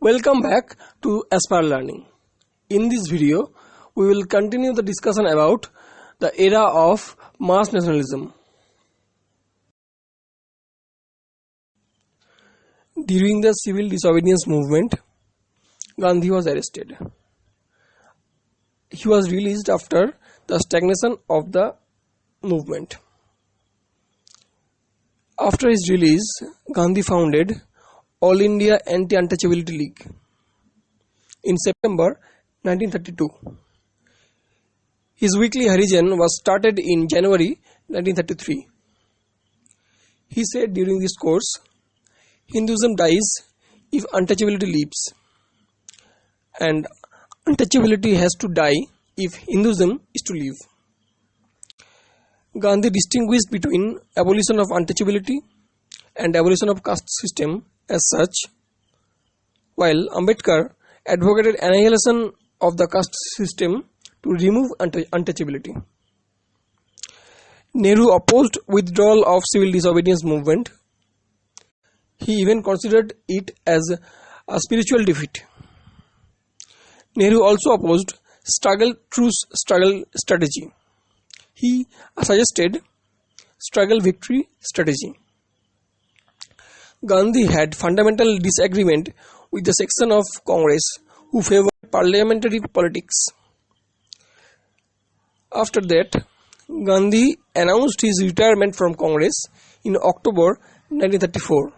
Welcome back to Aspire Learning. In this video, we will continue the discussion about the era of mass nationalism. During the civil disobedience movement, Gandhi was arrested. He was released after the stagnation of the movement. After his release, Gandhi founded All India Anti-Untouchability League in September 1932. His weekly Harijan was started in January 1933. He said during this course, Hinduism dies if untouchability lives, and untouchability has to die if Hinduism is to live. Gandhi distinguished between abolition of untouchability and abolition of caste system as such, while Ambedkar advocated annihilation of the caste system to remove untouchability. Nehru opposed withdrawal of civil disobedience movement. He even considered it as a spiritual defeat. Nehru also opposed truce struggle strategy. He suggested struggle victory strategy. Gandhi had fundamental disagreement with the section of Congress who favored parliamentary politics. After that, Gandhi announced his retirement from Congress in October 1934.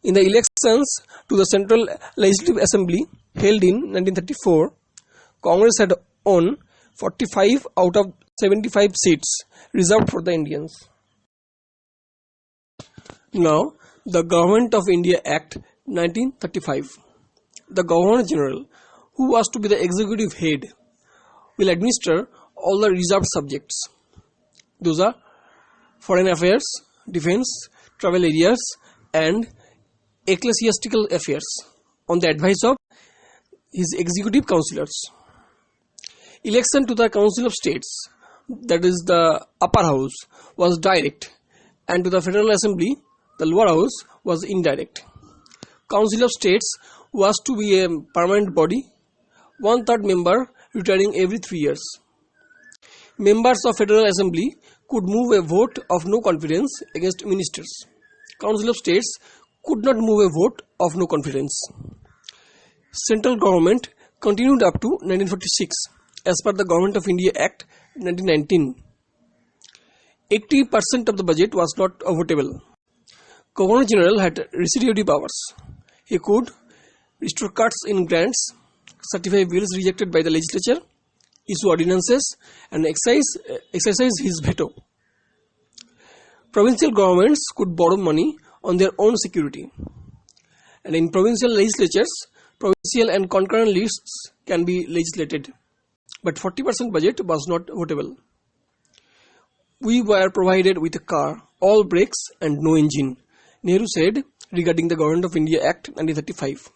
In the elections to the Central Legislative Assembly held in 1934, Congress had won 45 out of 75 seats reserved for the Indians. Now, the Government of India Act 1935. The Governor General, who was to be the executive head, will administer all the reserved subjects. Those are foreign affairs, defense, travel areas, and ecclesiastical affairs on the advice of his executive councillors. Election to the Council of States, that is the upper house, was direct, and to the Federal Assembly, the lower house, was indirect. Council of States was to be a permanent body, 1/3 member retiring every 3 years. Members of Federal Assembly could move a vote of no confidence against ministers. Council of States could not move a vote of no confidence. Central government continued up to 1946 as per the Government of India Act 1919. 80% of the budget was not votable. Governor General had residuary powers. He could restore cuts in grants, certify bills rejected by the legislature, issue ordinances, and exercise his veto. Provincial governments could borrow money on their own security. And in provincial legislatures, provincial and concurrent lists can be legislated. But 40% budget was not votable. We were provided with a car, all brakes and no engine, Nehru said regarding the Government of India Act 1935.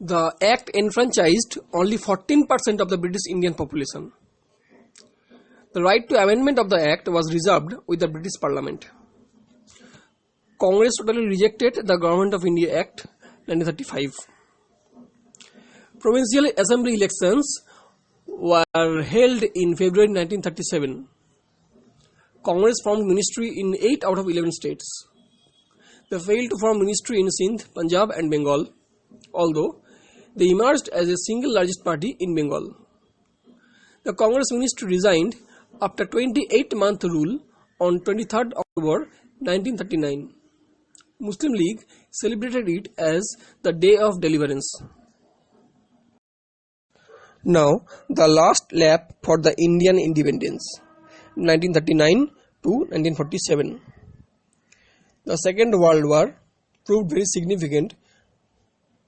The Act enfranchised only 14% of the British Indian population. The right to amendment of the Act was reserved with the British Parliament. Congress totally rejected the Government of India Act 1935. Provincial Assembly elections were held in February 1937. Congress formed ministry in 8 out of 11 states. They failed to form ministry in Sindh, Punjab and Bengal, although they emerged as a single largest party in Bengal. The Congress ministry resigned after 28-month rule on 23rd October 1939. Muslim League celebrated it as the Day of Deliverance. Now, the last lap for the Indian independence, 1939 to 1947. The Second World War proved very significant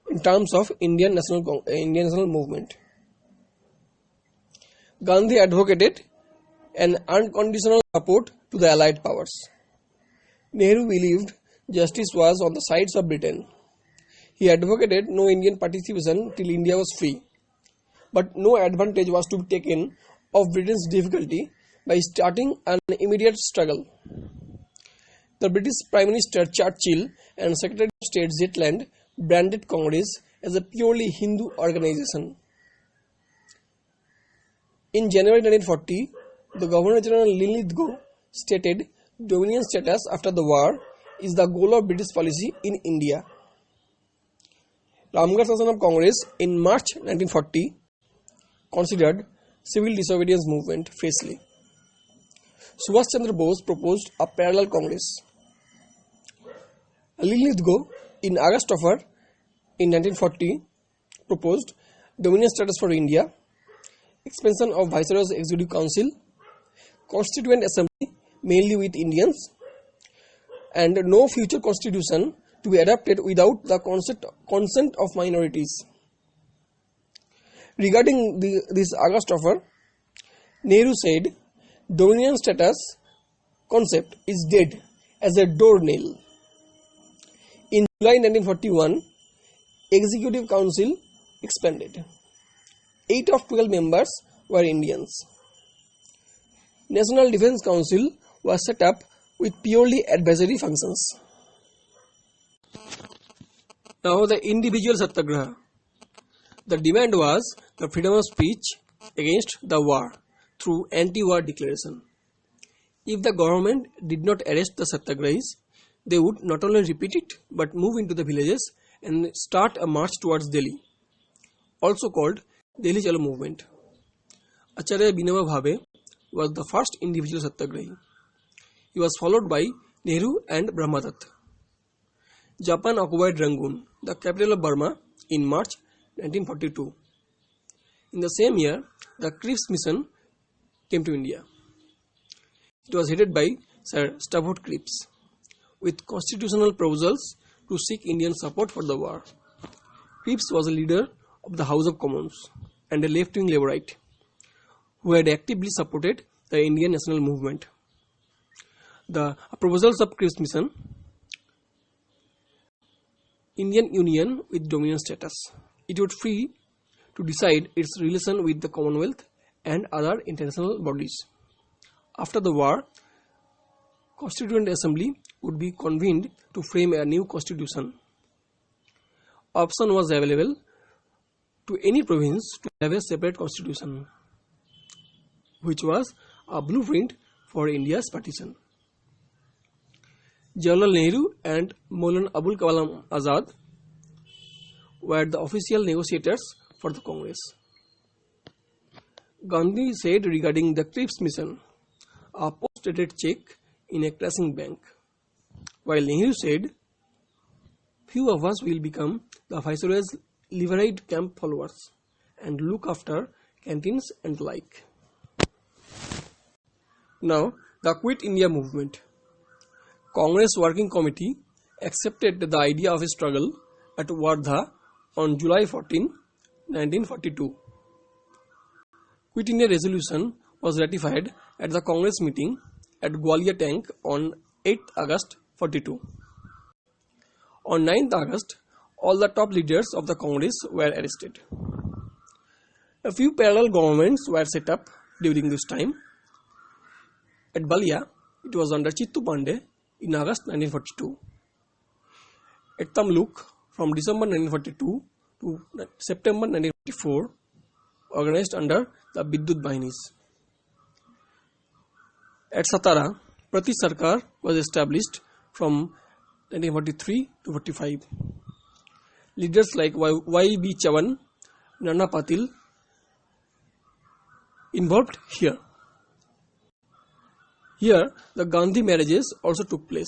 in terms of Indian national movement. Gandhi advocated an unconditional support to the Allied powers. Nehru believed justice was on the sides of Britain. He advocated no Indian participation till India was free. But no advantage was to be taken of Britain's difficulty by starting an immediate struggle. The British Prime Minister Churchill and Secretary of State Zetland branded Congress as a purely Hindu organization. In January 1940, the Governor-General Linlithgow stated dominion status after the war is the goal of British policy in India. Ramgarh session of Congress in March 1940 considered civil disobedience movement freshly. Subhash Chandra Bose proposed a parallel Congress. Linlithgow in August in 1940 proposed dominion status for India, expansion of Viceroy's Executive Council, Constituent Assembly mainly with Indians, and no future constitution to be adopted without the consent of minorities. Regarding this August offer, Nehru said dominion status concept is dead as a doornail. In July 1941, Executive Council expanded. 8 of 12 members were Indians. National Defence Council was set up with purely advisory functions. Now the individual satyagraha. The demand was the freedom of speech against the war through anti-war declaration. If the government did not arrest the satyagrahis, they would not only repeat it but move into the villages and start a march towards Delhi, also called Delhi Chalo movement. Acharya Vinoba Bhave was the first individual satyagrahi. He was followed by Nehru and Brahmadatta. Japan occupied Rangoon, the capital of Burma, in March 1942. In the same year, the Cripps Mission came to India. It was headed by Sir Stafford Cripps, with constitutional proposals to seek Indian support for the war. Cripps was a leader of the House of Commons and a left-wing Labourite who had actively supported the Indian national movement. The proposals of Cripps Mission: Indian Union with dominion status. It would free to decide its relation with the Commonwealth and other international bodies. After the war, Constituent Assembly would be convened to frame a new constitution. Option was available to any province to have a separate constitution, which was a blueprint for India's partition. Jawaharlal Nehru and Maulana Abul Kalam Azad were the official negotiators for the Congress. Gandhi said regarding the Cripps Mission, a post-dated check in a crashing bank, while Nehru said, few of us will become the Viceroy's liveried camp followers and look after canteens and the like. Now, the Quit India movement. Congress Working Committee accepted the idea of a struggle at Wardha on July 14, 1942. Quit India resolution was ratified at the Congress meeting at Gwalior Tank on 8 August 42. On 9th August, all the top leaders of the Congress were arrested. A few parallel governments were set up during this time. At Balia, it was under Chittu Pandey in August 1942. At Tamluk, from December 1942 to September 1944, organized under the Vidyut Bahinis. At Satara, Prati Sarkar was established from 1943 to 45. Leaders like Y.B. Chavan, Nana Patil involved here. Here, the Gandhi marriages also took place.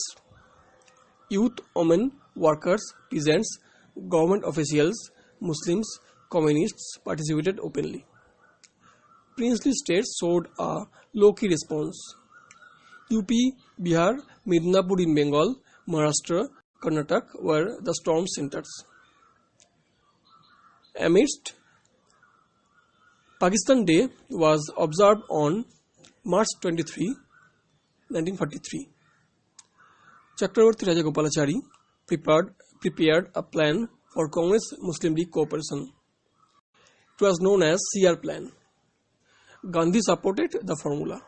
Youth, women, workers, peasants, government officials, Muslims, communists participated openly. Princely states showed a low-key response. UP, Bihar, Midnapur in Bengal, Maharashtra, Karnataka were the storm centers. Amidst, Pakistan Day was observed on March 23, 1943. Chakravarti Rajagopalachari prepared a plan for Congress Muslim League cooperation. It was known as CR Plan. Gandhi supported the formula.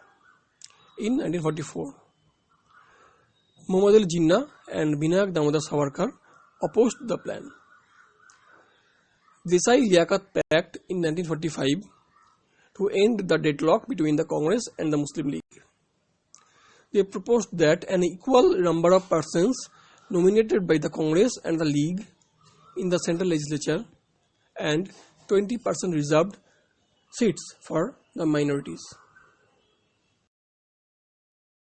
In 1944, Muhammad Ali Jinnah and Vinayak Damodar Savarkar opposed the plan. Desai-Liaquat Pact in 1945 to end the deadlock between the Congress and the Muslim League. They proposed that an equal number of persons nominated by the Congress and the League in the central legislature and 20% reserved seats for the minorities.